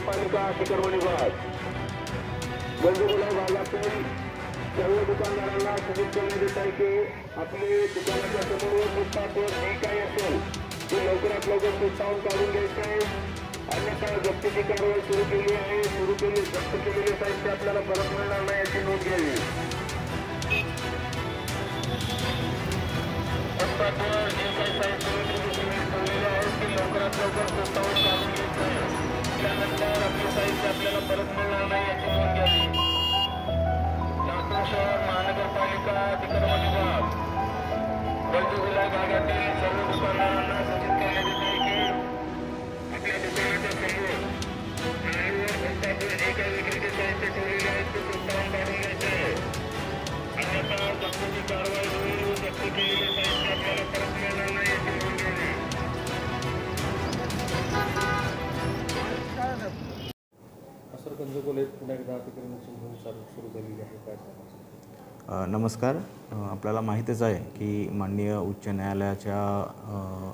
महानगरपालिका अतिक्रमण विभाग गंजगोलाई भागातील सर्व दुकानदारांना सूचित करण्यात येत आहे की आपले दुकानाच्या समोर फुटपाथवर जे काही असेल ते लवकरात लवकर फुटपाथून काढून घ्यायचे आहे, अन्यथा जप्तीची कारवाई सुरू केली आहे। जप्त केलेले साहित्य आपल्याला परत मिळणार नाही याची नोंद घ्यावी। फुटपाथवर जे काही साहित्य ठेवलेले आहे ते लवकरात लवकर फुटपाथून काढून घ्यायचे आहे, त्यानंतर आपले साहित्य आपल्याला परत मिळणार नाही याची नोंद घ्यावी। लातूर शहर महानगरपालिका अतिक्रमण विभाग गंजगोलाई भागातील सर्व दुकानदारांना सूचित करण्यात येत आहे की आपल्या दुकानाच्या समोर नाळीवर फुटपाथवर जे काही विक्रीचे साहित्य ठेवलेले आहेत ते फुटपाथून काढून घ्यायचे आहे, अन्यथा जप्तीची कारवाई होईल व जप्त केलेले साहित्य आपल्याला परत मिळणार नाही याची नोंद घ्यावी। गंजगोलाईत पुन्हा एकदा अतिक्रमणाची मोहीम सुरू झालेली आहे, काय सांगायचं? नमस्कार। आपल्याला माहीतच आहे की माननीय उच्च न्यायालयाच्या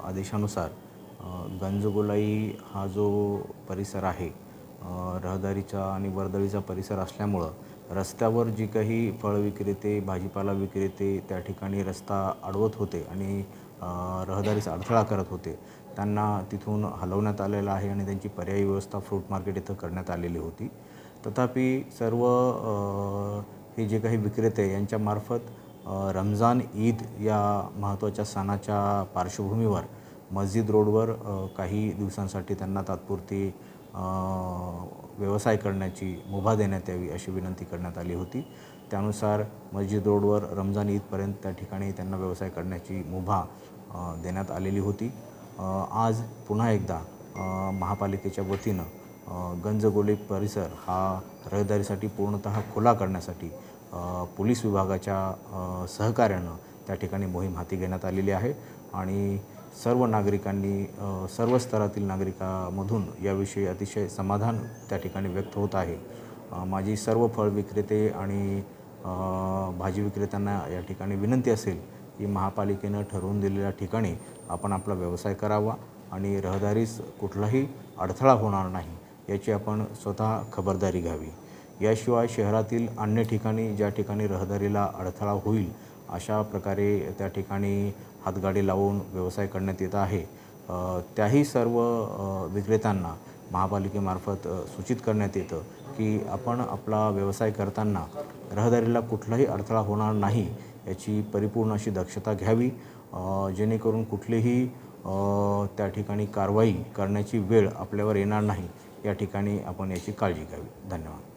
आदेशानुसार गंजगोलाई हा जो परिसर आहे रहदारीचा आणि वर्दळीचा परिसर असल्यामुळं रस्त्यावर जी काही फळ विक्रेते भाजीपाला विक्रेते त्या ठिकाणी रस्ता अडवत होते आणि रहदारीचा अडथळा करत होते त्यांना तिथून हलवण्यात आलेलं आहे आणि त्यांची पर्यायी व्यवस्था फ्रूट मार्केट इथं करण्यात आलेली होती। तथापि सर्व हे जे काही विक्रेते यांच्यामार्फत रमजान ईद या महत्त्वाच्या सणाच्या पार्श्वभूमीवर मस्जिद रोडवर काही दिवसांसाठी त्यांना तात्पुरती व्यवसाय करण्याची मुभा देण्यात यावी अशी विनंती करण्यात आली होती। त्यानुसार मस्जिद रोडवर रमजान ईदपर्यंत त्या ठिकाणी त्यांना व्यवसाय करण्याची मुभा देण्यात आलेली होती। आज पुन्हा एकदा महापालिकेच्या वतीनं गंजगोलाई परिसर हा रहदारीसाठी पूर्णतः खुला करण्यासाठी पोलीस विभागाच्या सहकार्यानं त्या ठिकाणी मोहीम हाती घेण्यात आलेली आहे आणि सर्व नागरिकांनी सर्व स्तरातील नागरिकांमधून याविषयी अतिशय समाधान त्या ठिकाणी व्यक्त होत आहे। माझी सर्व फळ विक्रेते आणि भाजी विक्रेत्यांना या ठिकाणी विनंती असेल की महापालिकेनं ठरवून दिलेल्या ठिकाणी आपण आपला व्यवसाय करावा आणि रहदारीस कुठलाही अडथळा होणार नाही याची आपण स्वतः खबरदारी घ्यावी। याशिवाय शहरातील अन्य ठिकाणी ज्या ठिकाणी रहदारीला अडथळा होईल अशा प्रकारे त्या ठिकाणी हातगाडी लावून व्यवसाय करण्यात येत आहे, त्याही सर्व विक्रेत्यांना महापालिकेमार्फत सूचित करण्यात येतं की आपण आपला व्यवसाय करताना रहदारीला कुठलाही अडथळा होणार नाही याची परिपूर्ण अशी दक्षता घ्यावी, जेणेकरून कुठलीही त्या ठिकाणी कारवाई करण्याची वेळ आपल्यावर येणार नाही या ठिकाणी आपण याची काळजी घ्यावी। धन्यवाद।